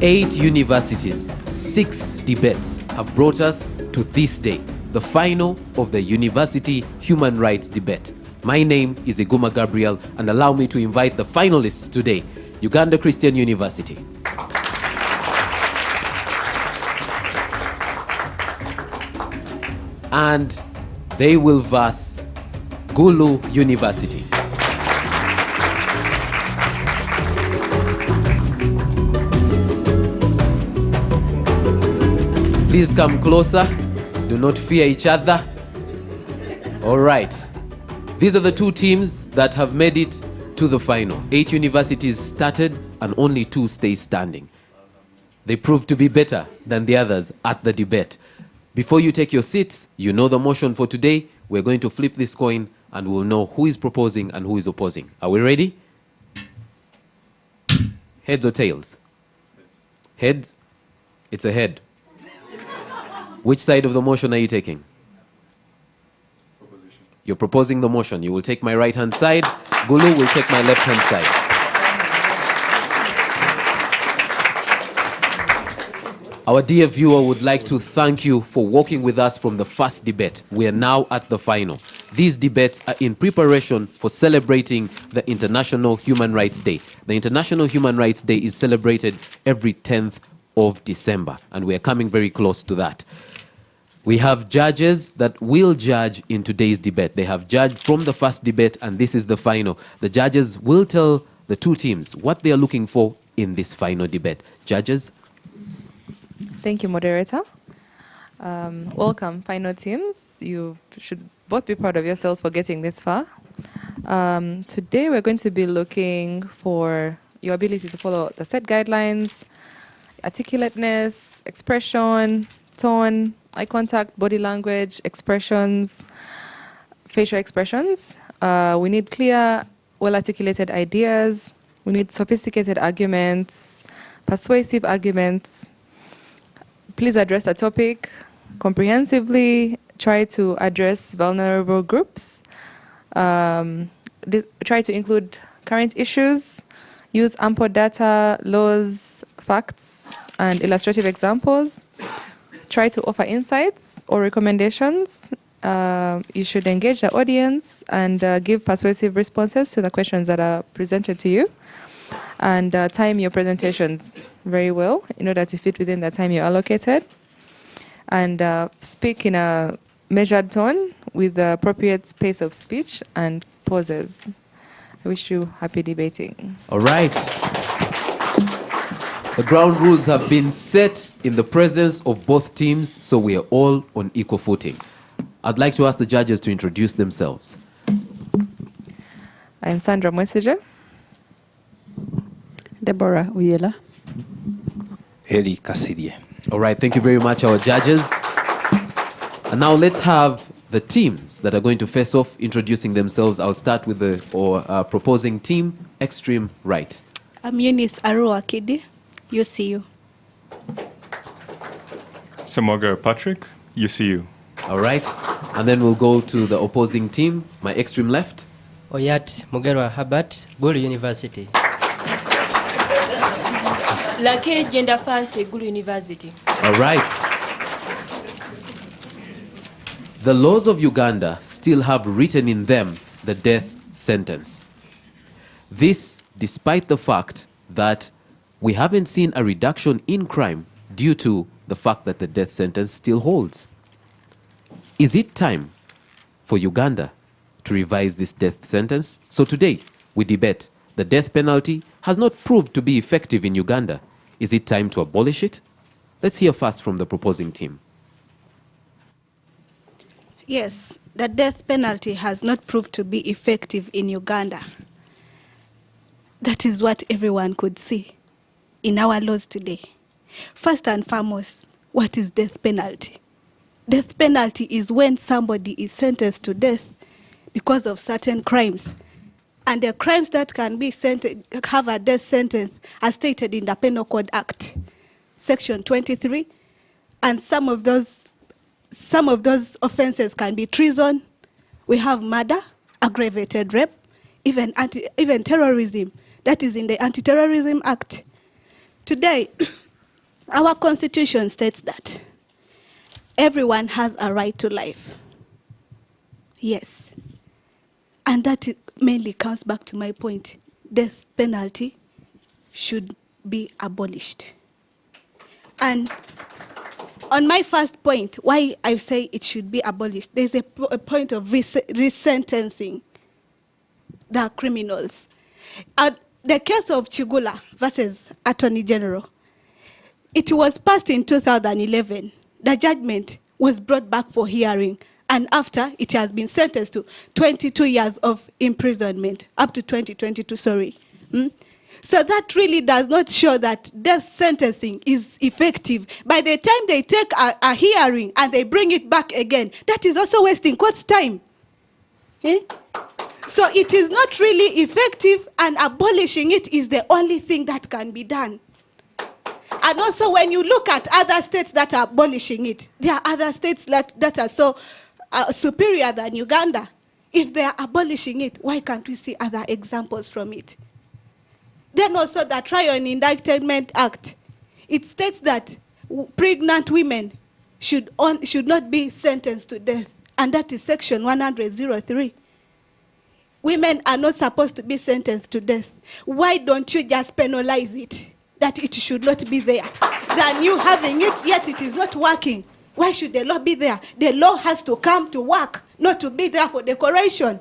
8 universities, 6 debates have brought us to this day, the final of the University Human Rights Debate. My name is Iguma Gabriel, and allow me to invite the finalists today, Uganda Christian University, and they will verse Gulu University. Please come closer. Do not fear each other. All right. These are the two teams that have made it to the final. 8 universities started and only 2 stay standing. They proved to be better than the others at the debate. Before you take your seats, you know the motion for today. We're going to flip this coin and we'll know who is proposing and who is opposing. Are we ready? Heads or tails? Heads? It's a head. Which side of the motion are you taking? Proposition. You're proposing the motion. You will take my right-hand side. Gulu will take my left-hand side. Our dear viewer would like to thank you for walking with us from the first debate. We are now at the final. These debates are in preparation for celebrating the International Human Rights Day. The International Human Rights Day is celebrated every 10th of December, and we are coming very close to that. We have judges that will judge in today's debate. They have judged from the first debate, and this is the final. The judges will tell the two teams what they are looking for in this final debate. Judges? Thank you, moderator. Welcome, final teams. You should both be proud of yourselves for getting this far. Today, we're going to be looking for your ability to follow the set guidelines, articulateness, expression, tone, eye contact, body language, expressions, facial expressions. We need clear, well-articulated ideas. We need sophisticated arguments, persuasive arguments. Please address the topic comprehensively. Try to address vulnerable groups. Try to include current issues. Use ample data, laws, facts, and illustrative examples. Try to offer insights or recommendations. You should engage the audience and give persuasive responses to the questions that are presented to you. And time your presentations very well in order to fit within the time you're allocated. And speak in a measured tone with the appropriate pace of speech and pauses. I wish you happy debating. All right. The ground rules have been set in the presence of both teams, so we are all on equal footing. I'd like to ask the judges to introduce themselves. I am Sandra Mwesigye. Deborah Uyela. Eli Kasirie. All right, thank you very much, our judges. And now let's have the teams that are going to face off introducing themselves. I'll start with the proposing team, extreme right. I'm Eunice Arua Kidi, UCU. Samoga Patrick, UCU. All right, and then we'll go to the opposing team, my extreme left. Oyat Mugerwa Habat, Gulu University. Lake Gender Fancy, Gulu University. All right. The laws of Uganda still have written in them the death sentence. This despite the fact that we haven't seen a reduction in crime due to the fact that the death sentence still holds. Is it time for Uganda to revise this death sentence? So today, we debate the death penalty has not proved to be effective in Uganda. Is it time to abolish it? Let's hear first from the proposing team. Yes, the death penalty has not proved to be effective in Uganda. That is what everyone could see in our laws today. First and foremost, what is death penalty? Death penalty is when somebody is sentenced to death because of certain crimes. And the crimes that can be have a death sentence are stated in the Penal Code Act, Section 23. And some of those offenses can be treason. We have murder, aggravated rape, even terrorism. That is in the Anti-Terrorism Act. Today, Our constitution states that everyone has a right to life. Yes. And that mainly comes back to my point. Death penalty should be abolished. And on my first point, why I say it should be abolished, there's a point of resentencing the criminals. The case of Chigula versus Attorney General, it was passed in 2011. The judgment was brought back for hearing, and after it has been sentenced to 22 years of imprisonment, up to 2022, sorry. So that really does not show that death sentencing is effective. By the time they take a hearing and they bring it back again, that is also wasting court's time. So it is not really effective, and abolishing it is the only thing that can be done. And also, when you look at other states that are abolishing it, there are other states that are so superior than Uganda. If they are abolishing it, why can't we see other examples from it? Then also the Trial and Indictment Act, it states that pregnant women should not be sentenced to death, and that is section 100(03). Women are not supposed to be sentenced to death. Why don't you just penalize it, that it should not be there? Than you having it, yet it is not working. Why should the law be there? The law has to come to work, not to be there for decoration.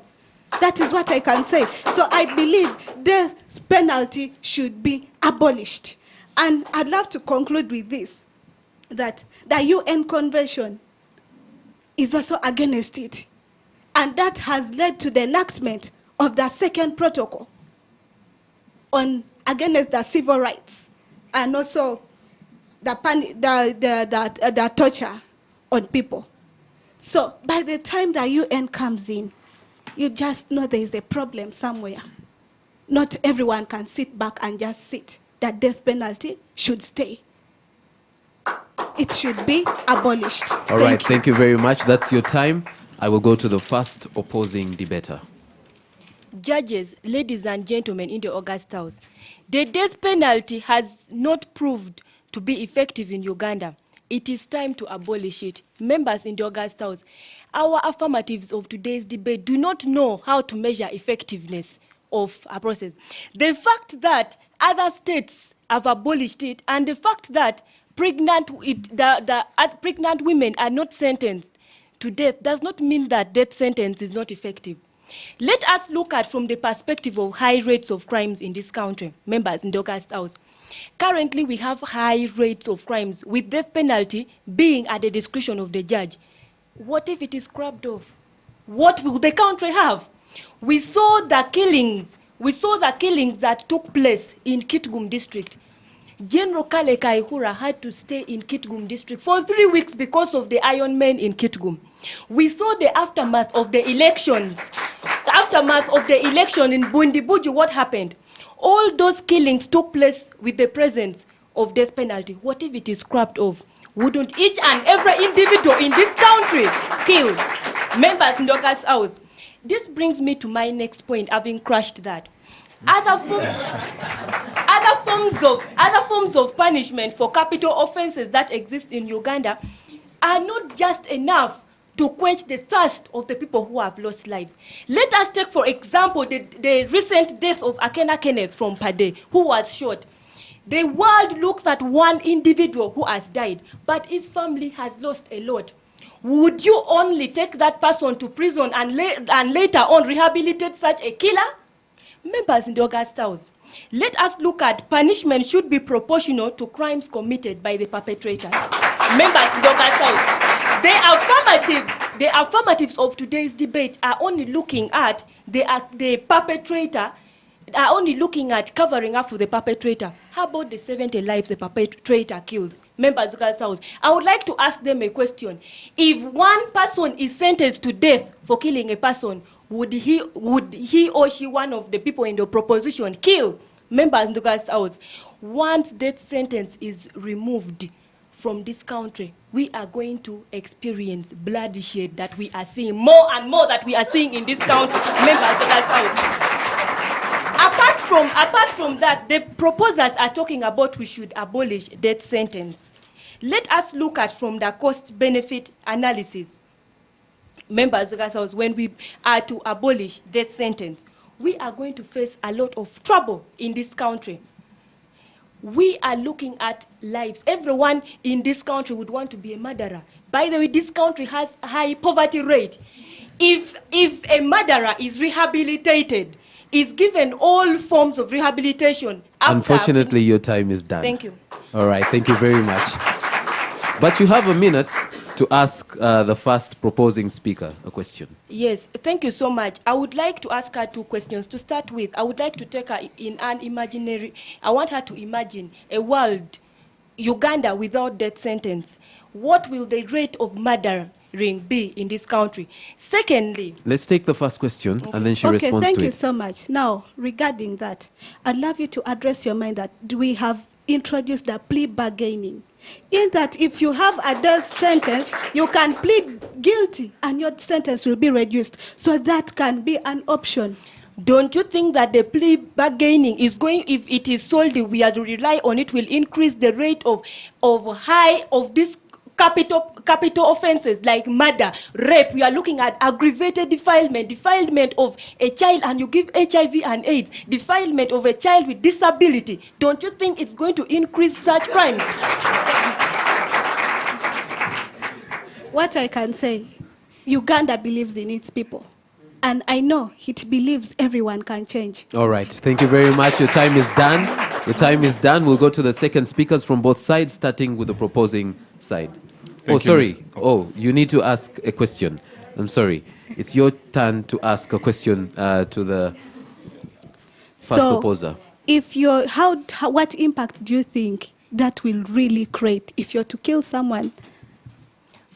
That is what I can say. So I believe death penalty should be abolished. And I'd love to conclude with this, that the UN Convention is also against it. And that has led to the enactment of the second protocol against the civil rights, and also the torture on people. So by the time the UN comes in, you just know there is a problem somewhere. Not everyone can sit back and just sit. The death penalty should stay. It should be abolished. All right, thank you very much. That's your time. I will go to the first opposing debater. Judges, ladies and gentlemen in the August House, the death penalty has not proved to be effective in Uganda. It is time to abolish it. Members in the August House, our affirmatives of today's debate do not know how to measure effectiveness of a process. The fact that other states have abolished it, and the fact that pregnant women are not sentenced to death does not mean that death sentence is not effective. Let us look at from the perspective of high rates of crimes in this country, members in the August House. Currently, we have high rates of crimes, with death penalty being at the discretion of the judge. What if it is scrubbed off? What will the country have? We saw the killings that took place in Kitgum district. General Kale Kaihura had to stay in Kitgum district for 3 weeks because of the Iron Men in Kitgum. We saw the aftermath of the elections. The aftermath of the election in Bundibuju, what happened? All those killings took place with the presence of death penalty. What if it is scrapped off? Wouldn't each and every individual in this country kill? Members in the August House. This brings me to my next point, having crushed that. Other forms of punishment for capital offenses that exist in Uganda are not just enough to quench the thirst of the people who have lost lives. Let us take, for example, the recent death of Akena Kenneth from Pade, who was shot. The world looks at one individual who has died, but his family has lost a lot. Would you only take that person to prison and later on rehabilitate such a killer? Members in the August House, let us look at punishment should be proportional to crimes committed by the perpetrators. Members in the August House, the affirmatives of today's debate are only looking at the perpetrator, are only looking at covering up for the perpetrator. How about the 70 lives the perpetrator kills? Members of the House, I would like to ask them a question. If one person is sentenced to death for killing a person, would he or she, one of the people in the proposition, kill? Members in the House, once death sentence is removed from this country, we are going to experience bloodshed that we are seeing more and more that we are seeing in this country. Members of the House. from that, the proposers are talking about we should abolish death sentence. Let us look at from the cost-benefit analysis. Members of ourselves, when we are to abolish death sentence, we are going to face a lot of trouble in this country. We are looking at lives. Everyone in this country would want to be a murderer. By the way, this country has a high poverty rate. If a murderer is rehabilitated, is given all forms of rehabilitation. Unfortunately, your time is done. Thank you. All right, thank you very much. But you have a minute to ask the first proposing speaker a question. Yes, thank you so much. I would like to ask her 2 questions. To start with, I would like to take her in an imaginary, I want her to imagine a world, Uganda without death sentence. What will the rate of murdering be in this country? Secondly, Let's take the first question and then she Okay, responds thank to you it. so much. Now, regarding that, I'd love you to address your mind that we have introduced the plea bargaining. In that, if you have a death sentence, you can plead guilty and your sentence will be reduced. So that can be an option. don't you think that the plea bargaining is going, if it is solely we are to rely on it, will increase the rate of this capital offenses like murder, rape? We are looking at aggravated defilement of a child, and you give HIV and AIDS, defilement of a child with disability. Don't you think it's going to increase such crimes? What I can say, Uganda believes in its people. And I know it believes everyone can change. All right, thank you very much. Your time is done. Your time is done. We'll go to the second speakers from both sides, starting with the proposing side. Thank you, Sorry. Mr. Oh, you need to ask a question. I'm sorry. It's your turn to ask a question to the first proposer. If you're, what impact do you think that will really create if you're to kill someone?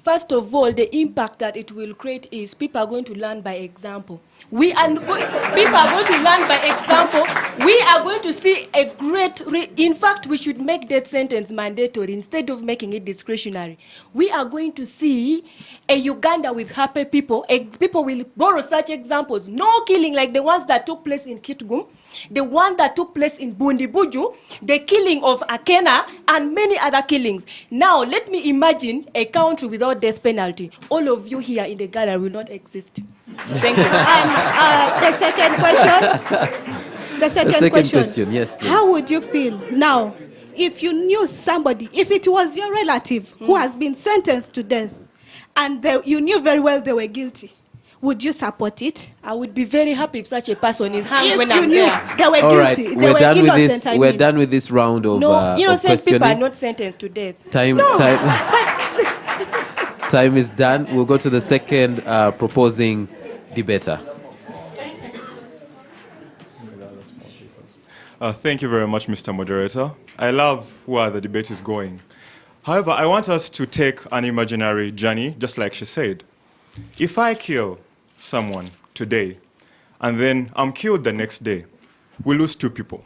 First of all, the impact that it will create is people are going to learn by example. People are going to learn by example. We are going to see a great, in fact, we should make death sentence mandatory instead of making it discretionary. We are going to see a Uganda with happy people. People will borrow such examples. No killing like the ones that took place in Kitgum, the one that took place in Bundibuju, the killing of Akena, and many other killings. Now, let me imagine a country without death penalty. All of you here in the gallery will not exist. Thank you. The second question. The second question, yes, please. How would you feel now if you knew somebody, if it was your relative who has been sentenced to death, and you knew very well they were guilty? Would you support it? I would be very happy if such a person is hanged If when you I'm knew there. they were All right, guilty, they we're were done with innocent, this. We're done with this round of No, innocent people are questioning. not sentenced to death. Time is done. We'll go to the second proposing debater. Thank you very much, Mr. Moderator. I love where the debate is going. However, I want us to take an imaginary journey, just like she said. If I kill someone today, and then I'm killed the next day, we lose 2 people.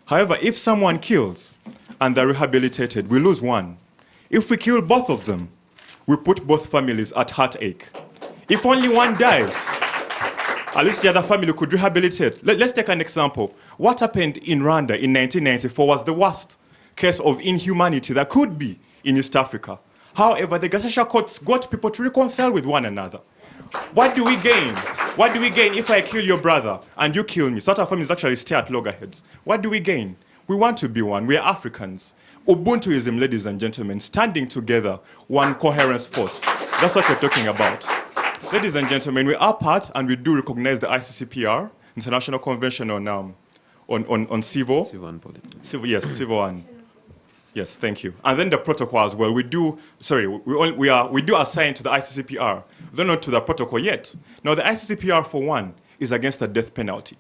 However, if someone kills and they're rehabilitated, we lose 1. If we kill both of them, we put both families at heartache. If only 1 dies, at least the other family could rehabilitate. Let's take an example. What happened in Rwanda in 1994 was the worst case of inhumanity that could be in East Africa. However, the Gacaca courts got people to reconcile with one another. What do we gain? What do we gain if I kill your brother and you kill me? So that our families actually stay at loggerheads. What do we gain? We want to be one. We are Africans. Ubuntuism, ladies and gentlemen, standing together, one coherence force. That's what we're talking about. Ladies and gentlemen, we are part and we do recognize the ICCPR, International Convention on Civil. Civil and yes, thank you. And then the protocol as well. We do assign to the ICCPR, though not to the protocol yet. Now the ICCPR, for one, is against the death penalty.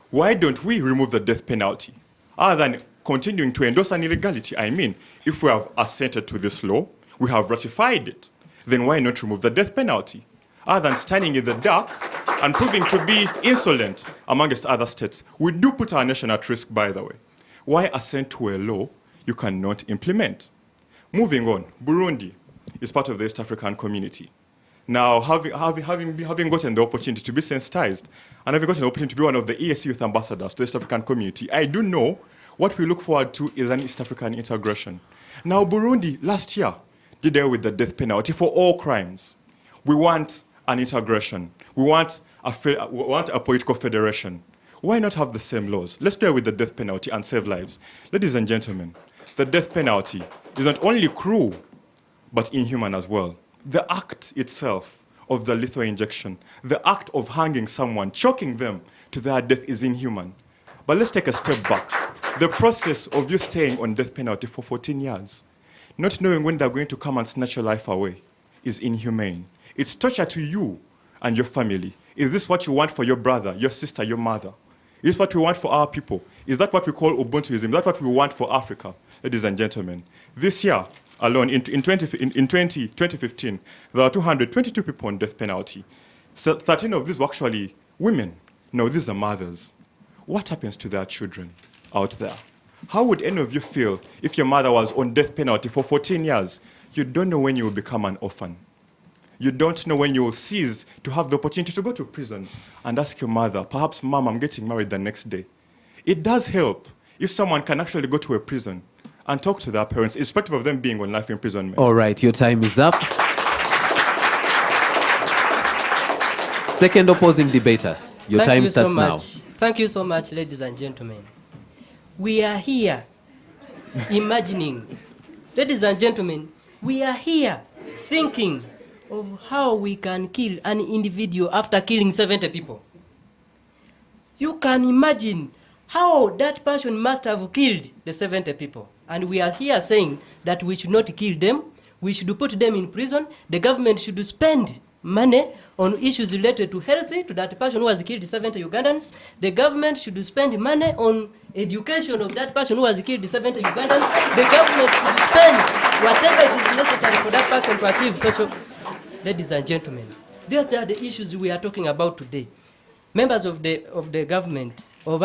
Why don't we remove the death penalty? Other than continuing to endorse an illegality. I mean, if we have assented to this law, we have ratified it, then why not remove the death penalty? Other than standing in the dark and proving to be insolent amongst other states. We do put our nation at risk, by the way. Why assent to a law you cannot implement? Moving on, Burundi is part of the East African community. Now, having gotten the opportunity to be sensitized, and having gotten the opportunity to be one of the EAC Youth Ambassadors to the East African community, I do know what we look forward to is an East African integration. Now, Burundi, last year, did away with the death penalty for all crimes. We want an integration. We want a political federation. Why not have the same laws? Let's do away with the death penalty and save lives. Ladies and gentlemen, the death penalty is not only cruel, but inhuman as well. The act itself of the lethal injection, the act of hanging someone, choking them to their death is inhuman. But let's take a step back. The process of you staying on death penalty for 14 years, not knowing when they're going to come and snatch your life away, is inhumane. It's torture to you and your family. Is this what you want for your brother, your sister, your mother? Is this what we want for our people? Is that what we call Ubuntuism? Is that what we want for Africa? Ladies and gentlemen, this year alone, in 2015, there are 222 people on death penalty. So 13 of these were actually women. No, these are mothers. What happens to their children out there? How would any of you feel if your mother was on death penalty for 14 years? You don't know when you will become an orphan. You don't know when you will cease to have the opportunity to go to prison and ask your mother, perhaps, Mom, I'm getting married the next day. It does help if someone can actually go to a prison and talk to their parents, irrespective of them being on life imprisonment. All right, your time is up. Second opposing debater, your time starts now. Thank you so much, ladies and gentlemen. We are here imagining, ladies and gentlemen, we are here thinking of how we can kill an individual after killing 70 people. You can imagine how that person must have killed the 70 people. And we are here saying that we should not kill them, we should put them in prison, the government should spend money on issues related to health to that person who has killed 70 Ugandans. The government should spend money on education of that person who has killed 70 Ugandans. The government should spend whatever is necessary for that person to achieve social. Ladies and gentlemen, these are the issues we are talking about today. Members of the government, or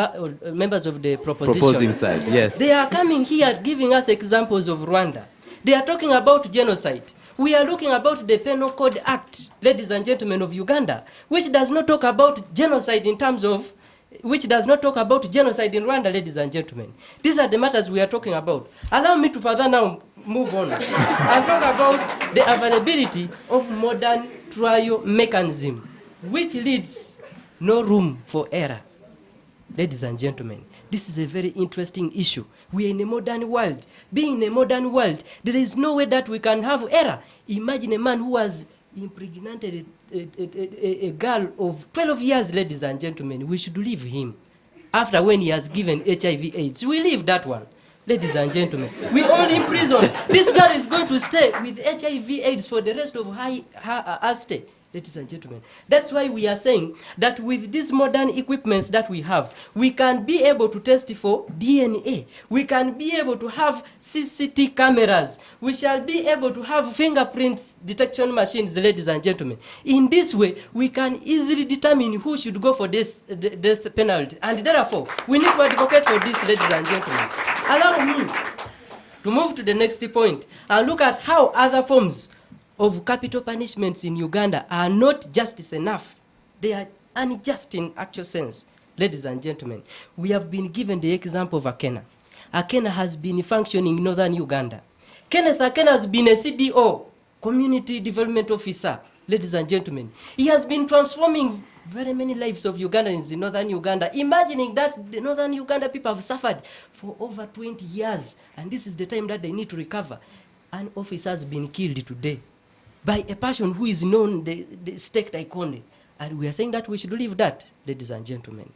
members of the Proposing side, yes. They are coming here giving us examples of Rwanda. They are talking about genocide. We are looking about the Penal Code Act, ladies and gentlemen, of Uganda, which does not talk about genocide in terms of, which does not talk about genocide in Rwanda, ladies and gentlemen. These are the matters we are talking about. Allow me to further now move on and talk about the availability of modern trial mechanism, which leaves no room for error. Ladies and gentlemen, this is a very interesting issue. We are in a modern world. Being in a modern world, there is no way that we can have error. Imagine a man who has impregnated a girl of 12 years, ladies and gentlemen. We should leave him. After when he has given HIV/AIDS, we leave that one. Ladies and gentlemen, we all in prison. This girl is going to stay with HIV/AIDS for the rest of her stay. Ladies and gentlemen, that's why we are saying that with these modern equipments that we have, we can be able to test for DNA. We can be able to have CCTV cameras. We shall be able to have fingerprints detection machines, ladies and gentlemen. In this way, we can easily determine who should go for this death penalty. And therefore, we need to advocate for this, ladies and gentlemen. Allow me to move to the next point and look at how other forms of capital punishments in Uganda are not justice enough. They are unjust in actual sense. Ladies and gentlemen, we have been given the example of Akena. Akena has been functioning in northern Uganda. Kenneth Akena has been a CDO, Community Development Officer. Ladies and gentlemen, he has been transforming very many lives of Ugandans in northern Uganda, imagining that the northern Uganda people have suffered for over 20 years, and this is the time that they need to recover. An officer has been killed today by a person who is known the state icon. And we are saying that we should leave that, ladies and gentlemen.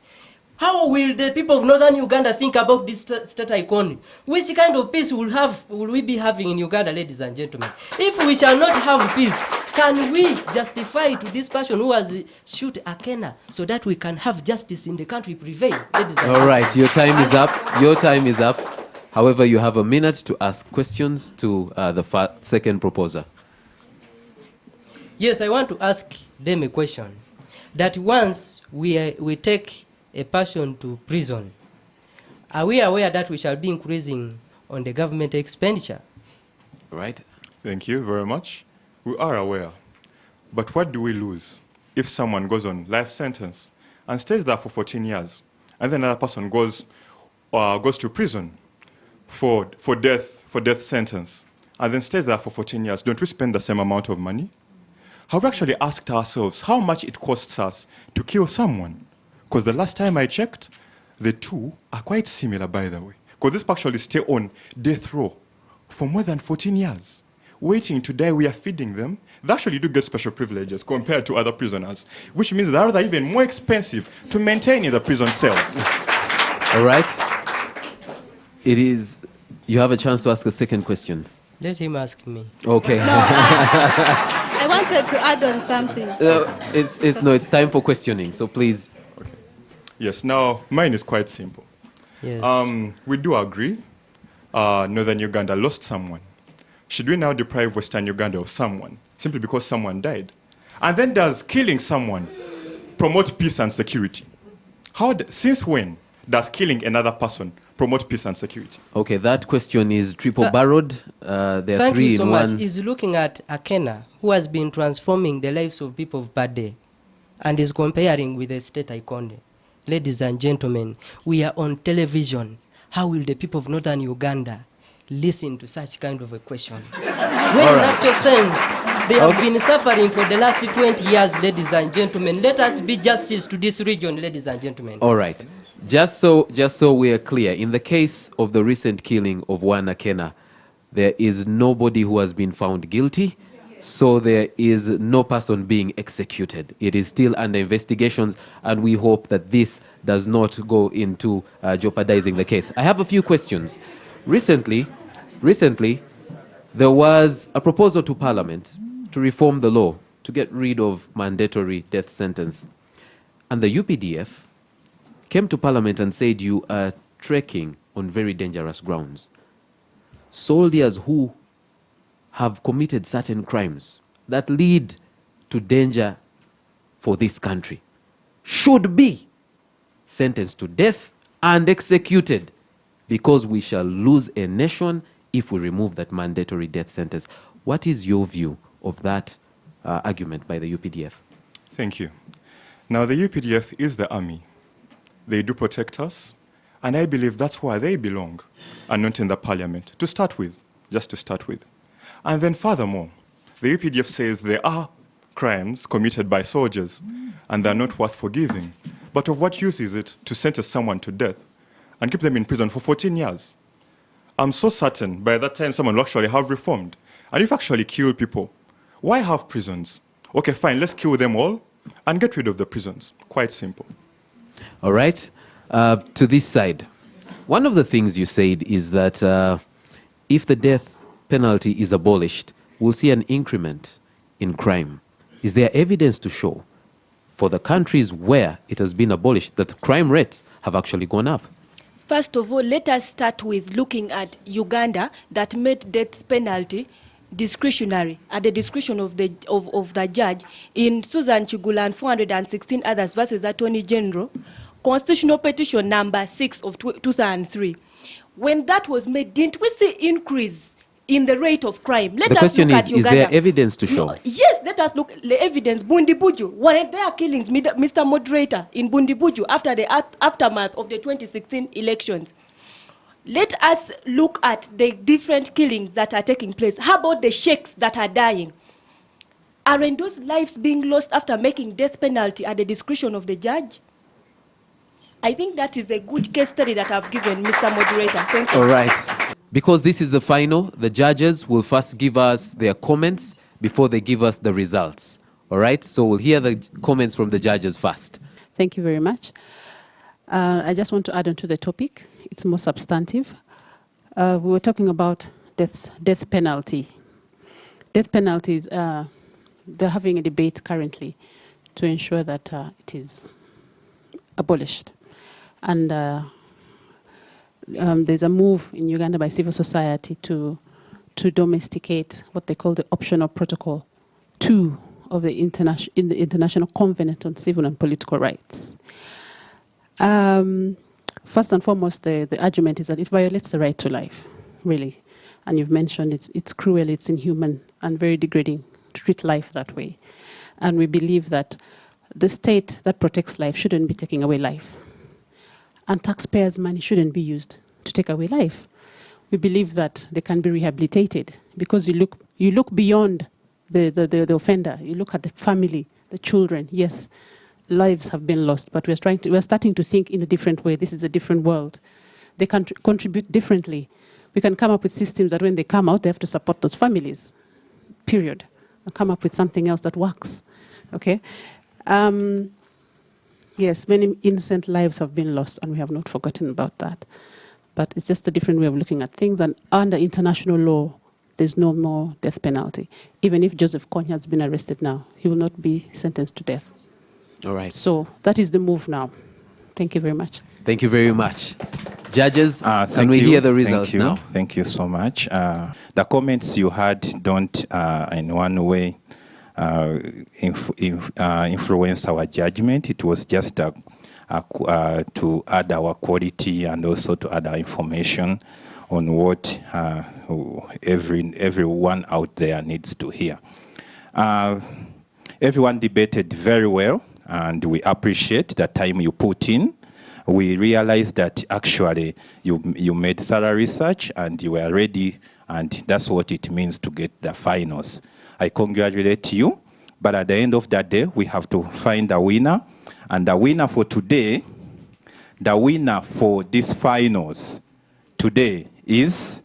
How will the people of northern Uganda think about this state icon? Which kind of peace will we be having in Uganda, ladies and gentlemen? If we shall not have peace, can we justify to this person who has shoot Akena so that we can have justice in the country prevail, ladies and gentlemen? All right, your time is up. Your time is up. However, you have a minute to ask questions to the second proposer. Yes, I want to ask them a question. That once we take a person to prison, are we aware that we shall be increasing on the government expenditure? Right. Thank you very much. We are aware. But what do we lose if someone goes on life sentence and stays there for 14 years, and then another person goes to prison for death sentence, and then stays there for 14 years? Don't we spend the same amount of money? Have we actually asked ourselves how much it costs us to kill someone? Because the last time I checked, the two are quite similar, by the way. Because this actually stay on death row for more than 14 years, waiting to die. We are feeding them. They actually do get special privileges compared to other prisoners, which means they are even more expensive to maintain in the prison cells. All right. You have a chance to ask a second question. Let him ask me. Okay. I wanted to add on something. It's time for questioning, so please. Okay. Yes, now mine is quite simple. Yes. We do agree Northern Uganda lost someone. Should we now deprive Western Uganda of someone simply because someone died? And then does killing someone promote peace and security? Since when does killing another person promote peace and security? Okay, that question is triple-barreled. There are Thank three you so in much. one. He's looking at Akena, who has been transforming the lives of people of Bade, and is comparing with the state Ikonde. Ladies and gentlemen, we are on television. How will the people of Northern Uganda listen to such kind of a question? When in actual sense, they have been suffering for the last 20 years, ladies and gentlemen. Let us be justice to this region, ladies and gentlemen. All right. Just so we are clear, in the case of the recent killing of one Akena, there is nobody who has been found guilty, so there is no person being executed. It is still under investigations, and we hope that this does not go into jeopardizing the case. I have a few questions. Recently, there was a proposal to Parliament to reform the law to get rid of mandatory death sentence. And the UPDF came to Parliament and said you are trekking on very dangerous grounds. Soldiers who have committed certain crimes that lead to danger for this country should be sentenced to death and executed, because we shall lose a nation if we remove that mandatory death sentence. What is your view of that argument by the UPDF? Thank you. Now, the UPDF is the army. They do protect us, and I believe that's where they belong, and not in the parliament, to start with, just to start with. And then furthermore, the UPDF says there are crimes committed by soldiers, and they're not worth forgiving. But of what use is it to sentence someone to death and keep them in prison for 14 years? I'm so certain by that time someone will actually have reformed. And if actually kill people, why have prisons? Okay, fine, let's kill them all and get rid of the prisons. Quite simple. All right. To this side, one of the things you said is that if the death penalty is abolished, we'll see an increment in crime. Is there evidence to show for the countries where it has been abolished that crime rates have actually gone up? First of all, let us start with looking at Uganda that made death penalty discretionary at the discretion of the judge in Susan Chigula and 416 others versus Attorney General, Constitutional Petition number 6 of 2003. When that was made, didn't we see increase in the rate of crime? The question is there evidence to show? No, yes, let us look at the evidence. Bundibuju, weren't there killings, Mr. Moderator, in Bundibuju after the aftermath of the 2016 elections? Let us look at the different killings that are taking place. How about the sheikhs that are dying? Aren't those lives being lost after making death penalty at the discretion of the judge? I think that is a good case study that I've given, Mr. Moderator. Thank you. All right. Because this is the final, the judges will first give us their comments before they give us the results. All right? So we'll hear the comments from the judges first. Thank you very much. I just want to add on to the topic. It's more substantive. We were talking about death penalty. Death penalties, they're having a debate currently to ensure that it is abolished. And there's a move in Uganda by civil society to domesticate what they call the optional protocol 2 of the International Covenant on Civil and Political Rights. First and foremost, the argument is that it violates the right to life, really. And you've mentioned it's cruel, it's inhuman, and very degrading to treat life that way. And we believe that the state that protects life shouldn't be taking away life. And taxpayers' money shouldn't be used to take away life. We believe that they can be rehabilitated because you look beyond the offender. You look at the family, the children. Yes, lives have been lost, but we're starting to think in a different way. This is a different world. They can contribute differently. We can come up with systems that when they come out, they have to support those families, period, and come up with something else that works, okay? Yes, many innocent lives have been lost, and we have not forgotten about that. But it's just a different way of looking at things, and under international law, there's no more death penalty. Even if Joseph Kony has been arrested now, he will not be sentenced to death. All right. So that is the move now. Thank you very much. Thank you very much. Judges, can Thank we you. hear the results Thank you. now? Thank you so much. The comments you had don't in one way influence our judgment. It was just to add our quality and also to add our information on what everyone out there needs to hear. Everyone debated very well, and we appreciate the time you put in. We realized that actually you made thorough research and you were ready, and that's what it means to get the finals. I congratulate you, but at the end of that day, we have to find a winner. And the winner for today, the winner for these finals today is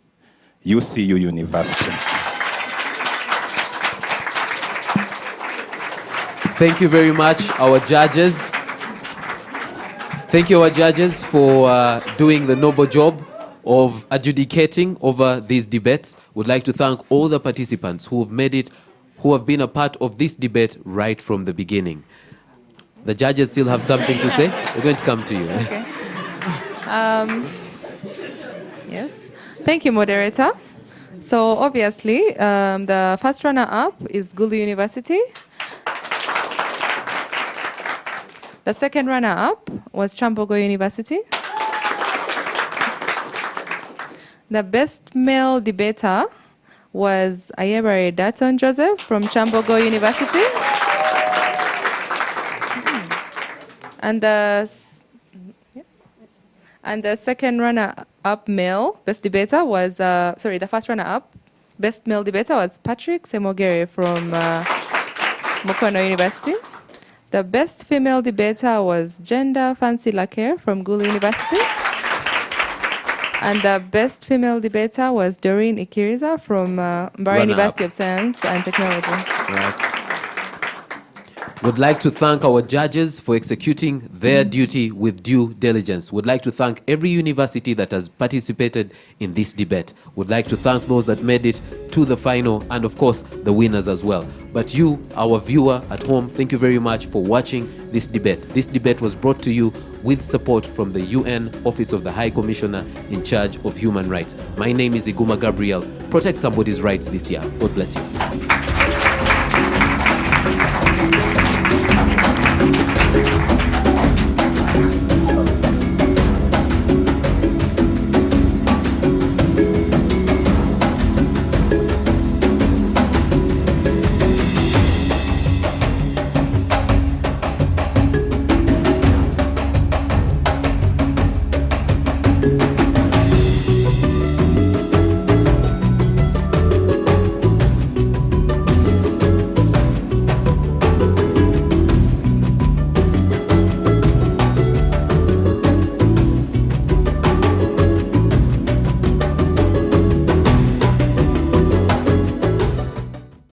UCU University. Thank you very much, our judges. Thank you, our judges, for doing the noble job of adjudicating over these debates. Would like to thank all the participants who have made it, who have been a part of this debate right from the beginning. The judges still have something to say. We're going to come to you. Okay. Yes. Thank you, moderator. So obviously, the first runner-up is Gulu University. The second runner-up was Chambogo University. The best male debater was Ayebare Daton Joseph from Chambogo University. And the second runner-up male best debater was, the first runner-up best male debater was Patrick Semogere from Mukono University. The best female debater was Gender Fancy Laker from Gulu University. And the best female debater was Doreen Ikiriza from Mbara University of Science and Technology. Right. Would like to thank our judges for executing their duty with due diligence. Would like to thank every university that has participated in this debate. Would like to thank those that made it to the final, and of course the winners as well. But you, our viewer at home, thank you very much for watching this debate. This debate was brought to you with support from the UN Office of the High Commissioner in charge of Human Rights. My name is Iguma Gabriel. Protect somebody's rights this year. God bless you.